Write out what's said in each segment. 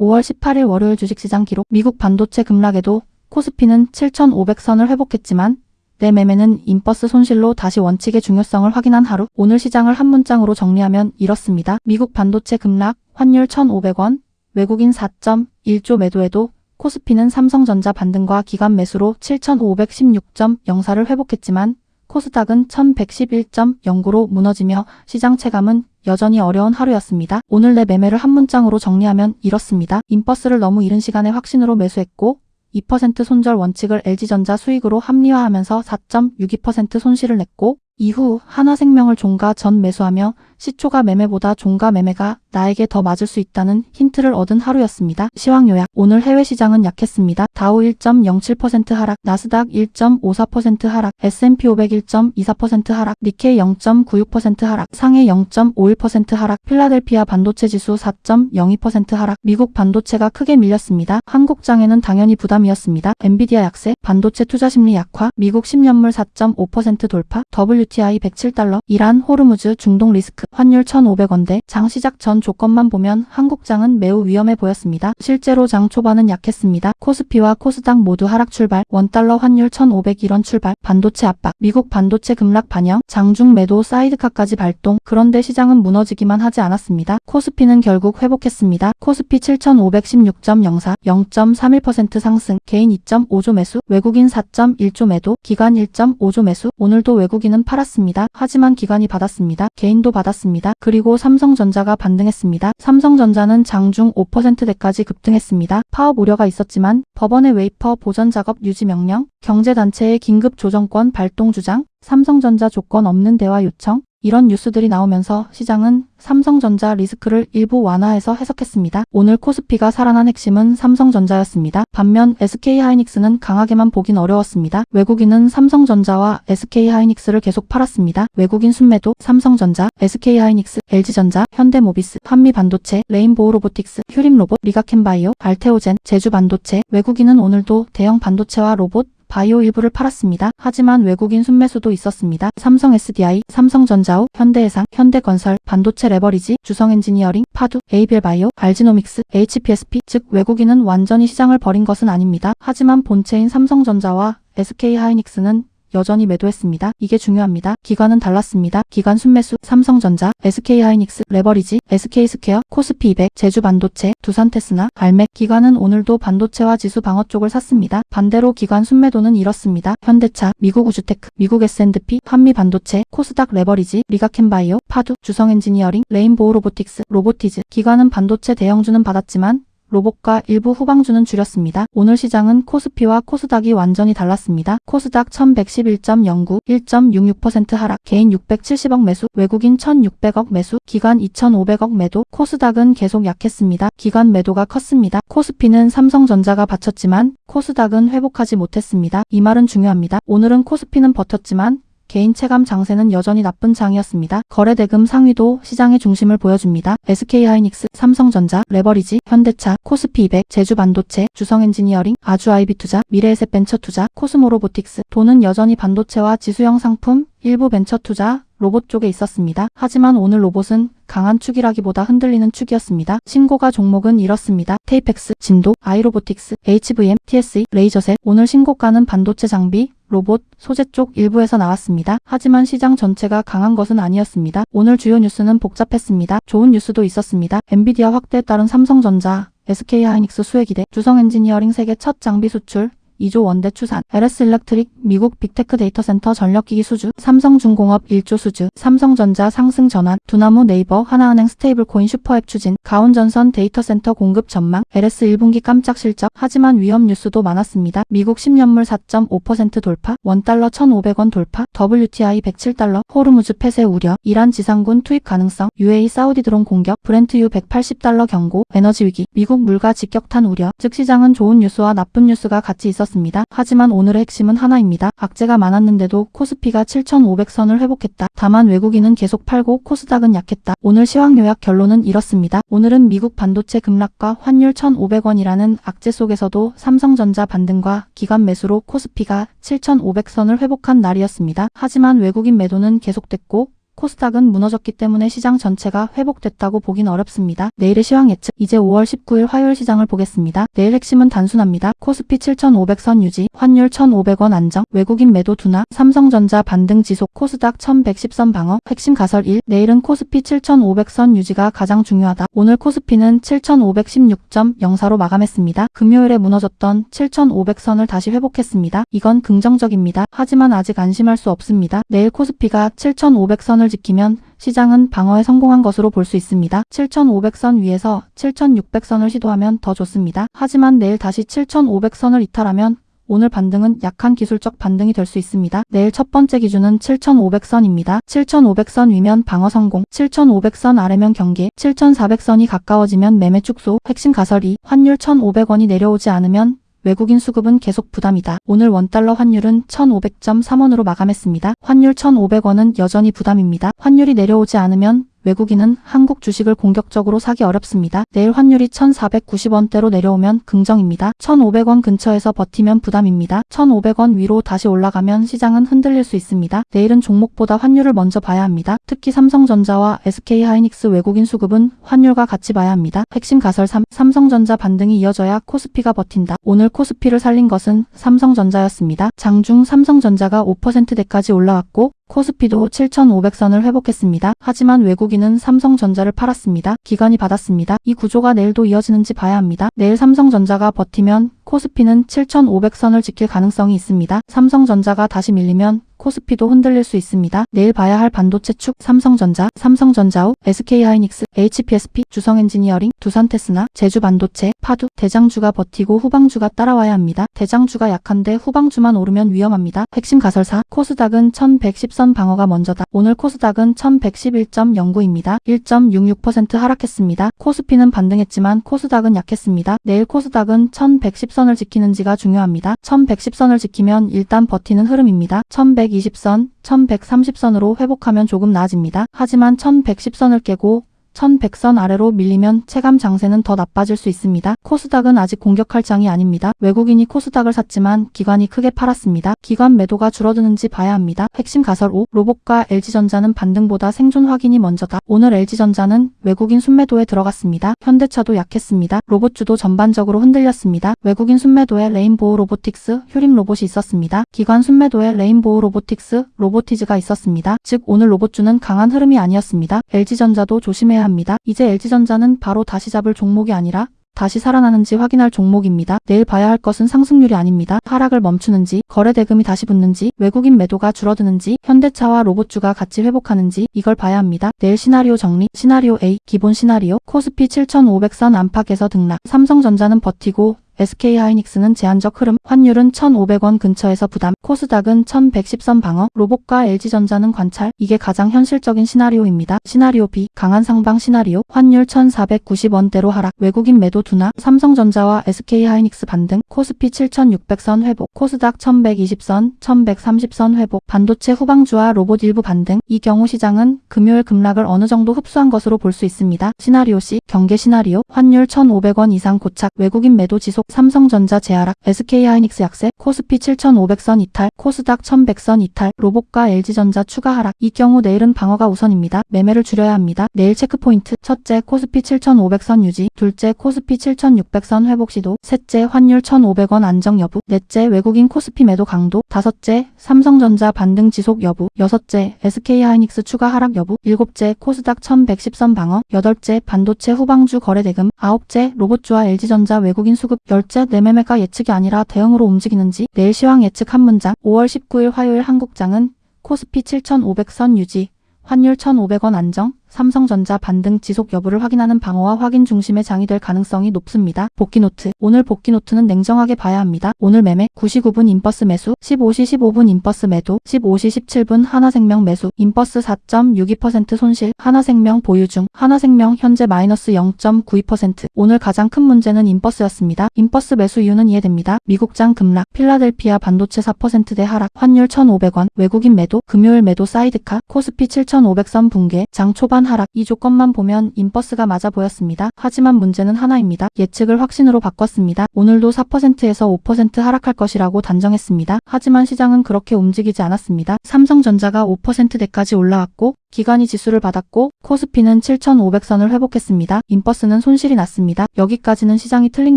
5월 18일 월요일 주식시장 기록. 미국 반도체 급락에도 코스피는 7,500선을 회복했지만 내 매매는 인버스 손실로 다시 원칙의 중요성을 확인한 하루. 오늘 시장을 한 문장으로 정리하면 이렇습니다. 미국 반도체 급락, 환율 1,500원, 외국인 4.1조 매도에도 코스피는 삼성전자 반등과 기관 매수로 7,516.04를 회복했지만 코스닥은 1,111.09로 무너지며 시장 체감은 여전히 어려운 하루였습니다. 오늘 내 매매를 한 문장으로 정리하면 이렇습니다. 인버스를 너무 이른 시간에 확신으로 매수했고 2% 손절 원칙을 LG전자 수익으로 합리화하면서 4.62% 손실을 냈고 이후 하나생명을 종가 전 매수하며 시초가 매매보다 종가 매매가 나에게 더 맞을 수 있다는 힌트를 얻은 하루였습니다. 시황 요약. 오늘 해외 시장은 약했습니다. 다우 1.07% 하락, 나스닥 1.54% 하락, S&P 500 1.24% 하락, 니케이 0.96% 하락, 상해 0.51% 하락, 필라델피아 반도체 지수 4.02% 하락. 미국 반도체가 크게 밀렸습니다. 한국장에는 당연히 부담이었습니다. 엔비디아 약세, 반도체 투자 심리 약화, 미국 10년물 4.5% 돌파, WTI 107달러, 이란 호르무즈 중동 리스크, 환율 1,500원대. 장 시작 전 조건만 보면 한국장은 매우 위험해 보였습니다. 실제로 장 초반은 약했습니다. 코스피와 코스닥 모두 하락 출발, 원달러 환율 1,501원 출발, 반도체 압박, 미국 반도체 급락 반영, 장중 매도 사이드카까지 발동. 그런데 시장은 무너지기만 하지 않았습니다. 코스피는 결국 회복했습니다. 코스피 7,516.04, 0.31% 상승, 개인 2.5조 매수, 외국인 4.1조 매도, 기관 1.5조 매수. 오늘도 외국인은 팔았습니다. 하지만 기관이 받았습니다. 개인도 받았습니다. 그리고 삼성전자가 반등했습니다. 삼성전자는 장중 5%대까지 급등했습니다. 파업 우려가 있었지만 법원의 웨이퍼 보전 작업 유지 명령, 경제단체의 긴급 조정권 발동 주장, 삼성전자 조건 없는 대화 요청, 이런 뉴스들이 나오면서 시장은 삼성전자 리스크를 일부 완화해서 해석했습니다. 오늘 코스피가 살아난 핵심은 삼성전자였습니다. 반면 SK하이닉스는 강하게만 보긴 어려웠습니다. 외국인은 삼성전자와 SK하이닉스를 계속 팔았습니다. 외국인 순매도 삼성전자, SK하이닉스, LG전자, 현대모비스, 한미반도체, 레인보우로보틱스, 휴림로봇, 리가켄바이오, 알테오젠, 제주반도체. 외국인은 오늘도 대형 반도체와 로봇, 바이오 일부를 팔았습니다. 하지만 외국인 순매수도 있었습니다. 삼성 SDI, 삼성전자우, 현대해상, 현대건설, 반도체 레버리지, 주성엔지니어링, 파두, 에이벨바이오, 알지노믹스, HPSP, 즉 외국인은 완전히 시장을 버린 것은 아닙니다. 하지만 본체인 삼성전자와 SK하이닉스는 여전히 매도했습니다. 이게 중요합니다. 기관은 달랐습니다. 기관 순매수, 삼성전자, SK하이닉스, 레버리지, SK스퀘어, 코스피 200, 제주반도체, 두산테스나, 알맥. 기관은 오늘도 반도체와 지수 방어 쪽을 샀습니다. 반대로 기관 순매도는 이렇습니다. 현대차, 미국 우주테크, 미국 S&P, 한미반도체, 코스닥 레버리지, 리가켄바이오, 파두, 주성엔지니어링, 레인보우로보틱스, 로보티즈. 기관은 반도체 대형주는 받았지만 로봇과 일부 후방주는 줄였습니다. 오늘 시장은 코스피와 코스닥이 완전히 달랐습니다. 코스닥 1111.09, 1.66% 하락, 개인 670억 매수, 외국인 1,600억 매수, 기관 2,500억 매도. 코스닥은 계속 약했습니다. 기관 매도가 컸습니다. 코스피는 삼성전자가 받쳤지만 코스닥은 회복하지 못했습니다. 이 말은 중요합니다. 오늘은 코스피는 버텼지만 개인 체감 장세는 여전히 나쁜 장이었습니다. 거래대금 상위도 시장의 중심을 보여줍니다. SK하이닉스, 삼성전자, 레버리지, 현대차, 코스피 200, 제주반도체, 주성엔지니어링, 아주아이비투자, 미래에셋벤처투자, 코스모로보틱스. 돈은 여전히 반도체와 지수형 상품, 일부 벤처투자, 로봇 쪽에 있었습니다. 하지만 오늘 로봇은 강한 축이라기보다 흔들리는 축이었습니다. 신고가 종목은 이렇습니다. 테이펙스, 진도, 아이로보틱스, HVM, TSE, 레이저셋. 오늘 신고가는 반도체 장비, 로봇, 소재 쪽 일부에서 나왔습니다. 하지만 시장 전체가 강한 것은 아니었습니다. 오늘 주요 뉴스는 복잡했습니다. 좋은 뉴스도 있었습니다. 엔비디아 확대에 따른 삼성전자, SK하이닉스 수혜 기대, 주성엔지니어링 세계 첫 장비 수출, 2조 원대 추산, LS일렉트릭 미국 빅테크 데이터센터 전력기기 수주, 삼성중공업 1조 수주, 삼성전자 상승 전환, 두나무 네이버 하나은행 스테이블코인 슈퍼앱 추진, 가온전선 데이터센터 공급 전망, LS 1분기 깜짝 실적. 하지만 위험 뉴스도 많았습니다. 미국 10년물 4.5% 돌파, 원달러 1,500원 돌파, WTI 107달러, 호르무즈 폐쇄 우려, 이란 지상군 투입 가능성, UAE 사우디 드론 공격, 브렌트유 180달러 경고, 에너지 위기, 미국 물가 직격탄 우려. 즉 시장은 좋은 뉴스와 나쁜 뉴스가 같이 있었습니다. 하지만 오늘의 핵심은 하나입니다. 악재가 많았는데도 코스피가 7,500선을 회복했다. 다만 외국인은 계속 팔고 코스닥은 약했다. 오늘 시황 요약 결론은 이렇습니다. 오늘은 미국 반도체 급락과 환율 1,500원이라는 악재 속에서도 삼성전자 반등과 기관 매수로 코스피가 7,500선을 회복한 날이었습니다. 하지만 외국인 매도는 계속됐고 코스닥은 무너졌기 때문에 시장 전체가 회복됐다고 보긴 어렵습니다. 내일의 시황 예측. 이제 5월 19일 화요일 시장을 보겠습니다. 내일 핵심은 단순합니다. 코스피 7,500선 유지, 환율 1,500원 안정, 외국인 매도 둔화, 삼성전자 반등 지속, 코스닥 1,110선 방어. 핵심 가설 1. 내일은 코스피 7,500선 유지가 가장 중요하다. 오늘 코스피는 7,516.04로 마감했습니다. 금요일에 무너졌던 7,500선을 다시 회복했습니다. 이건 긍정적입니다. 하지만 아직 안심할 수 없습니다. 내일 코스피가 7,500선을 지키면 시장은 방어에 성공한 것으로 볼 수 있습니다. 7,500선 위에서 7,600선을 시도하면 더 좋습니다. 하지만 내일 다시 7,500선을 이탈하면 오늘 반등은 약한 기술적 반등이 될 수 있습니다. 내일 첫 번째 기준은 7,500선입니다. 7,500선 위면 방어 성공, 7,500선 아래면 경계, 7,400선이 가까워지면 매매 축소. 핵심 가설 2. 환율 1,500원이 내려오지 않으면 외국인 수급은 계속 부담이다. 오늘 원달러 환율은 1,500.3원으로 마감했습니다. 환율 1,500원은 여전히 부담입니다. 환율이 내려오지 않으면 외국인은 한국 주식을 공격적으로 사기 어렵습니다. 내일 환율이 1,490원대로 내려오면 긍정입니다. 1,500원 근처에서 버티면 부담입니다. 1,500원 위로 다시 올라가면 시장은 흔들릴 수 있습니다. 내일은 종목보다 환율을 먼저 봐야 합니다. 특히 삼성전자와 SK하이닉스 외국인 수급은 환율과 같이 봐야 합니다. 핵심 가설 3. 삼성전자 반등이 이어져야 코스피가 버틴다. 오늘 코스피를 살린 것은 삼성전자였습니다. 장중 삼성전자가 5%대까지 올라왔고 코스피도 7,500선을 회복했습니다. 하지만 외국인은 삼성전자를 팔았습니다. 기관이 받았습니다. 이 구조가 내일도 이어지는지 봐야 합니다. 내일 삼성전자가 버티면 코스피는 7,500선을 지킬 가능성이 있습니다. 삼성전자가 다시 밀리면 코스피도 흔들릴 수 있습니다. 내일 봐야 할 반도체 축 삼성전자, 삼성전자우, SK하이닉스, HPSP, 주성엔지니어링, 두산테스나, 제주반도체, 파두, 대장주가 버티고 후방주가 따라와야 합니다. 대장주가 약한데 후방주만 오르면 위험합니다. 핵심 가설 4. 코스닥은 1,110선 방어가 먼저다. 오늘 코스닥은 1,111.09입니다. 1.66% 하락했습니다. 코스피는 반등했지만 코스닥은 약했습니다. 내일 코스닥은 1,110선을 지키는지가 중요합니다. 1,110선을 지키면 일단 버티는 흐름입니다. 1,120선, 1,130선으로 회복하면 조금 나아집니다. 하지만 1,110선을 깨고 1,100선 아래로 밀리면 체감 장세는 더 나빠질 수 있습니다. 코스닥은 아직 공격할 장이 아닙니다. 외국인이 코스닥을 샀지만 기관이 크게 팔았습니다. 기관 매도가 줄어드는지 봐야 합니다. 핵심 가설 5. 로봇과 LG전자는 반등보다 생존 확인이 먼저다. 오늘 LG전자는 외국인 순매도에 들어갔습니다. 현대차도 약했습니다. 로봇주도 전반적으로 흔들렸습니다. 외국인 순매도에 레인보우 로보틱스, 휴림 로봇이 있었습니다. 기관 순매도에 레인보우 로보틱스, 로보티즈가 있었습니다. 즉 오늘 로봇주는 강한 흐름이 아니었습니다. LG전자도 조심해야 합니다. 이제 LG전자는 바로 다시 잡을 종목이 아니라 다시 살아나는지 확인할 종목입니다. 내일 봐야 할 것은 상승률이 아닙니다. 하락을 멈추는지, 거래 대금이 다시 붙는지, 외국인 매도가 줄어드는지, 현대차와 로봇주가 같이 회복하는지 이걸 봐야 합니다. 내일 시나리오 정리. 시나리오 A. 기본 시나리오. 코스피 7,500선 안팎에서 등락. 삼성전자는 버티고 SK하이닉스는 제한적 흐름, 환율은 1,500원 근처에서 부담, 코스닥은 1,110선 방어, 로봇과 LG전자는 관찰. 이게 가장 현실적인 시나리오입니다. 시나리오 B. 강한 상방 시나리오, 환율 1,490원대로 하락, 외국인 매도 둔화, 삼성전자와 SK하이닉스 반등, 코스피 7,600선 회복, 코스닥 1,120선, 1,130선 회복, 반도체 후방주와 로봇 일부 반등. 이 경우 시장은 금요일 급락을 어느 정도 흡수한 것으로 볼 수 있습니다. 시나리오 C. 경계 시나리오, 환율 1,500원 이상 고착, 외국인 매도 지속, 삼성전자 재하락, SK하이닉스 약세, 코스피 7,500선 이탈, 코스닥 1,100선 이탈, 로봇과 LG전자 추가 하락. 이 경우 내일은 방어가 우선입니다. 매매를 줄여야 합니다. 내일 체크포인트. 첫째, 코스피 7,500선 유지. 둘째, 코스피 7,600선 회복 시도. 셋째, 환율 1,500원 안정 여부. 넷째, 외국인 코스피 매도 강도. 다섯째, 삼성전자 반등 지속 여부. 여섯째, SK하이닉스 추가 하락 여부. 일곱째, 코스닥 1,110선 방어. 여덟째, 반도체 후방주 거래 대금. 아홉째, 로봇주와 LG전자 외국인 수급. 열째, 내매매가 예측이 아니라 대응으로 움직이는지. 내일 시황 예측 한 문장. 5월 19일 화요일 한국장은 코스피 7,500선 유지, 환율 1,500원 안정, 삼성전자 반등 지속 여부를 확인하는 방어와 확인 중심의 장이 될 가능성이 높습니다. 복귀 노트. 오늘 복귀 노트는 냉정하게 봐야 합니다. 오늘 매매 9시 9분 인버스 매수, 15시 15분 인버스 매도, 15시 17분 하나생명 매수, 인버스 4.62% 손실, 하나생명 보유 중, 하나생명 현재 마이너스 0.92%. 오늘 가장 큰 문제는 인버스였습니다. 인버스 매수 이유는 이해됩니다. 미국장 급락, 필라델피아 반도체 4%대 하락, 환율 1,500원, 외국인 매도, 금요일 매도 사이드카, 코스피 7,500선 붕괴, 장 초반 초반 하락. 이 조건만 보면 인버스가 맞아 보였습니다. 하지만 문제는 하나입니다. 예측을 확신으로 바꿨습니다. 오늘도 4%에서 5% 하락할 것이라고 단정했습니다. 하지만 시장은 그렇게 움직이지 않았습니다. 삼성전자가 5%대까지 올라왔고 기관이 지수를 받았고 코스피는 7,500선을 회복했습니다. 인버스는 손실이 났습니다. 여기까지는 시장이 틀린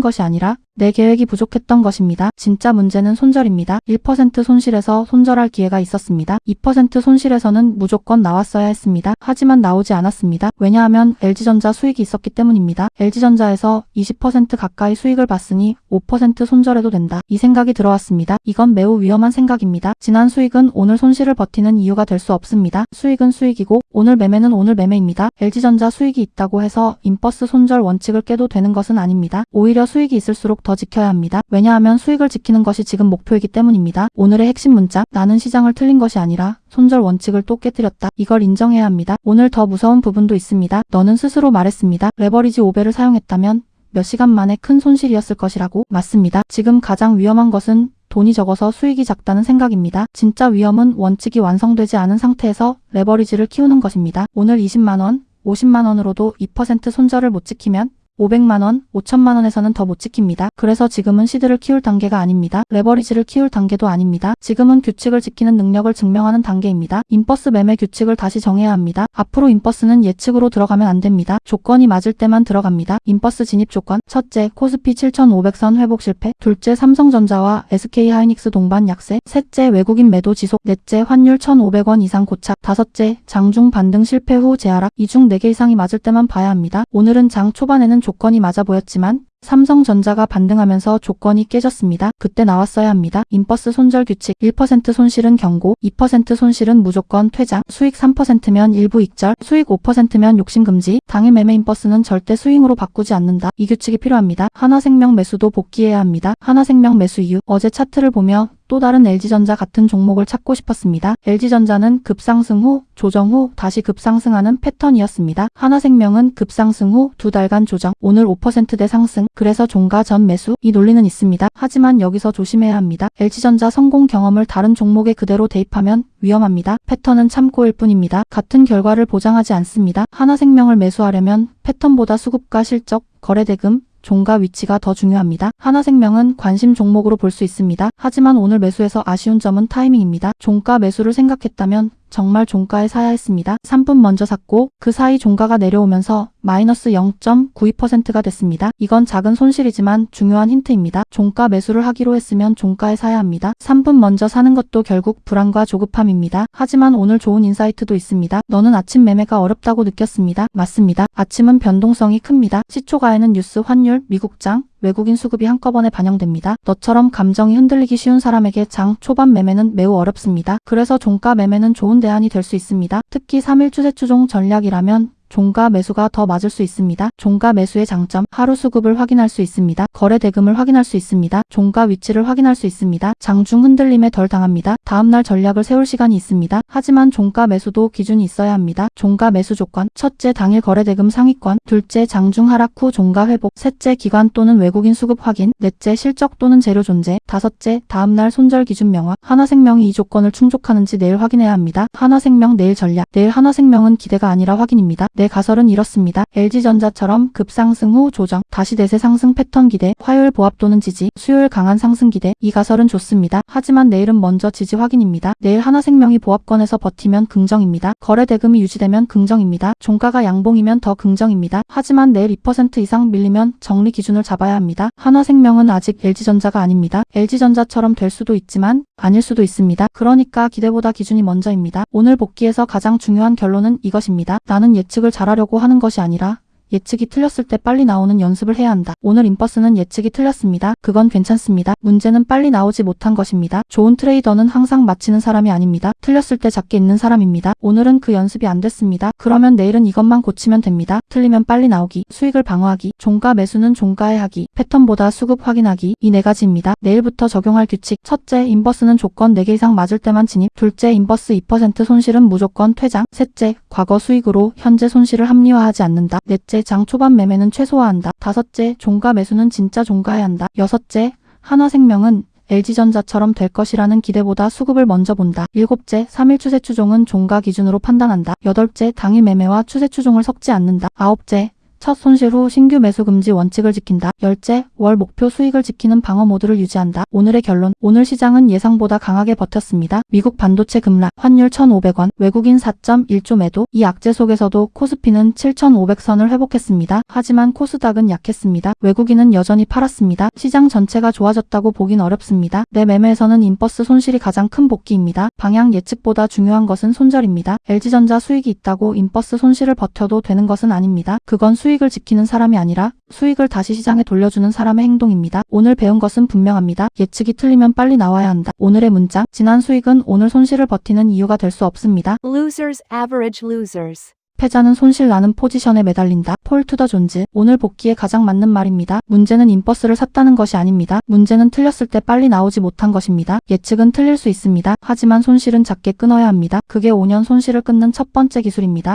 것이 아니라 내 계획이 부족했던 것입니다. 진짜 문제는 손절입니다. 1% 손실에서 손절할 기회가 있었습니다. 2% 손실에서는 무조건 나왔어야 했습니다. 하지만 나오지 않았습니다. 왜냐하면 LG전자 수익이 있었기 때문입니다. LG전자에서 20% 가까이 수익을 봤으니 5% 손절해도 된다. 이 생각이 들어왔습니다. 이건 매우 위험한 생각입니다. 지난 수익은 오늘 손실을 버티는 이유가 될 수 없습니다. 수익은 수익이고 오늘 매매는 오늘 매매입니다. LG전자 수익이 있다고 해서 인버스 손절 원칙을 깨도 되는 것은 아닙니다. 오히려 수익이 있을수록 더 지켜야 합니다. 왜냐하면 수익을 지키는 것이 지금 목표이기 때문입니다. 오늘의 핵심 문장, 나는 시장을 틀린 것이 아니라 손절 원칙을 또 깨뜨렸다. 이걸 인정해야 합니다. 오늘 더 무서운 부분도 있습니다. 너는 스스로 말했습니다. 레버리지 5배를 사용했다면 몇 시간 만에 큰 손실이었을 것이라고. 맞습니다. 지금 가장 위험한 것은 돈이 적어서 수익이 작다는 생각입니다. 진짜 위험은 원칙이 완성되지 않은 상태에서 레버리지를 키우는 것입니다. 오늘 20만원, 50만원으로도 2% 손절을 못 지키면 500만원, 5천만원에서는 더 못 지킵니다. 그래서 지금은 시드를 키울 단계가 아닙니다. 레버리지를 키울 단계도 아닙니다. 지금은 규칙을 지키는 능력을 증명하는 단계입니다. 인버스 매매 규칙을 다시 정해야 합니다. 앞으로 인버스는 예측으로 들어가면 안 됩니다. 조건이 맞을 때만 들어갑니다. 인버스 진입 조건. 첫째, 코스피 7,500선 회복 실패. 둘째, 삼성전자와 SK하이닉스 동반 약세. 셋째, 외국인 매도 지속. 넷째, 환율 1,500원 이상 고착. 다섯째, 장중 반등 실패 후 재하락. 이 중 4개 이상이 맞을 때만 봐야 합니다. 오늘은 장 초반에는 조건이 맞아 보였지만 삼성전자가 반등하면서 조건이 깨졌습니다. 그때 나왔어야 합니다. 인버스 손절 규칙. 1% 손실은 경고, 2% 손실은 무조건 퇴장, 수익 3%면 일부 익절, 수익 5%면 욕심 금지, 당일 매매 인버스는 절대 스윙으로 바꾸지 않는다. 이 규칙이 필요합니다. 하나생명 매수도 복귀해야 합니다. 하나생명 매수 이유. 어제 차트를 보며 또 다른 LG전자 같은 종목을 찾고 싶었습니다. LG전자는 급상승 후, 조정 후 다시 급상승하는 패턴이었습니다. 하나생명은 급상승 후 2달간 조정, 오늘 5%대 상승, 그래서 종가 전 매수. 이 논리는 있습니다. 하지만 여기서 조심해야 합니다. LG전자 성공 경험을 다른 종목에 그대로 대입하면 위험합니다. 패턴은 참고일 뿐입니다. 같은 결과를 보장하지 않습니다. 하나생명을 매수하려면 패턴보다 수급과 실적, 거래대금, 종가 위치가 더 중요합니다. 하나생명은 관심 종목으로 볼 수 있습니다. 하지만 오늘 매수에서 아쉬운 점은 타이밍입니다. 종가 매수를 생각했다면 정말 종가에 사야 했습니다. 3분 먼저 샀고 그 사이 종가가 내려오면서 마이너스 0.92%가 됐습니다. 이건 작은 손실이지만 중요한 힌트입니다. 종가 매수를 하기로 했으면 종가에 사야 합니다. 3분 먼저 사는 것도 결국 불안과 조급함입니다. 하지만 오늘 좋은 인사이트도 있습니다. 너는 아침 매매가 어렵다고 느꼈습니다. 맞습니다. 아침은 변동성이 큽니다. 시초가에는 뉴스, 환율, 미국장, 외국인 수급이 한꺼번에 반영됩니다. 너처럼 감정이 흔들리기 쉬운 사람에게 장 초반 매매는 매우 어렵습니다. 그래서 종가 매매는 좋은 대안이 될 수 있습니다. 특히 3일 추세추종 전략이라면 종가 매수가 더 맞을 수 있습니다. 종가 매수의 장점, 하루 수급을 확인할 수 있습니다. 거래 대금을 확인할 수 있습니다. 종가 위치를 확인할 수 있습니다. 장중 흔들림에 덜 당합니다. 다음날 전략을 세울 시간이 있습니다. 하지만 종가 매수도 기준이 있어야 합니다. 종가 매수 조건, 첫째, 당일 거래 대금 상위권, 둘째, 장중 하락 후 종가 회복, 셋째, 기관 또는 외국인 수급 확인, 넷째, 실적 또는 재료 존재, 다섯째, 다음날 손절 기준 명확. 하나생명이 이 조건을 충족하는지 내일 확인해야 합니다. 하나생명 내일 전략. 내일 하나생명은 기대가 아니라 확인입니다. 내 가설은 이렇습니다. LG전자처럼 급상승 후 조정, 다시 대세 상승 패턴 기대, 화요일 보합 또는 지지, 수요일 강한 상승 기대. 이 가설은 좋습니다. 하지만 내일은 먼저 지지 확인입니다. 내일 하나생명이 보합권에서 버티면 긍정입니다. 거래 대금이 유지되면 긍정입니다. 종가가 양봉이면 더 긍정입니다. 하지만 내일 2% 이상 밀리면 정리 기준을 잡아야 합니다. 하나생명은 아직 LG전자가 아닙니다. LG전자처럼 될 수도 있지만 아닐 수도 있습니다. 그러니까 기대보다 기준이 먼저입니다. 오늘 복귀에서 가장 중요한 결론은 이것입니다. 나는 예측을 잘하려고 하는 것이 아니라 예측이 틀렸을 때 빨리 나오는 연습을 해야 한다. 오늘 인버스는 예측이 틀렸습니다. 그건 괜찮습니다. 문제는 빨리 나오지 못한 것입니다. 좋은 트레이더는 항상 맞히는 사람이 아닙니다. 틀렸을 때 잡게 있는 사람입니다. 오늘은 그 연습이 안 됐습니다. 그러면 내일은 이것만 고치면 됩니다. 틀리면 빨리 나오기, 수익을 방어하기, 종가 매수는 종가에 하기, 패턴보다 수급 확인하기, 이 4가지입니다. 내일부터 적용할 규칙. 첫째, 인버스는 조건 4개 이상 맞을 때만 진입. 둘째, 인버스 2% 손실은 무조건 퇴장. 셋째, 과거 수익으로 현재 손실을 합리화하지 않는다. 넷째, 장 초반 매매는 최소화한다. 다섯째, 종가 매수는 진짜 종가해야 한다. 여섯째, 하나생명은 LG전자처럼 될 것이라는 기대보다 수급을 먼저 본다. 7째, 3일 추세 추종은 종가 기준으로 판단한다. 8째, 당일 매매와 추세 추종을 섞지 않는다. 9째, 첫 손실 후 신규 매수 금지 원칙을 지킨다. 10째, 월 목표 수익을 지키는 방어 모드를 유지한다. 오늘의 결론, 오늘 시장은 예상보다 강하게 버텼습니다. 미국 반도체 급락, 환율 1,500원, 외국인 4.1조 매도, 이 악재 속에서도 코스피는 7,500선을 회복했습니다. 하지만 코스닥은 약했습니다. 외국인은 여전히 팔았습니다. 시장 전체가 좋아졌다고 보긴 어렵습니다. 내 매매에서는 인버스 손실이 가장 큰 복기입니다. 방향 예측보다 중요한 것은 손절입니다. LG전자 수익이 있다고 인버스 손실을 버텨도 되는 것은 아닙니다. 그건 수익을 지키는 사람이 아니라 수익을 다시 시장에 돌려주는 사람의 행동입니다. 오늘 배운 것은 분명합니다. 예측이 틀리면 빨리 나와야 한다. 오늘의 문장, 지난 수익은 오늘 손실을 버티는 이유가 될 수 없습니다. Losers average losers. 패자는 손실 나는 포지션에 매달린다. 폴 투 더 존즈. 오늘 복귀에 가장 맞는 말입니다. 문제는 인버스를 샀다는 것이 아닙니다. 문제는 틀렸을 때 빨리 나오지 못한 것입니다. 예측은 틀릴 수 있습니다. 하지만 손실은 작게 끊어야 합니다. 그게 5년 손실을 끊는 첫 번째 기술입니다.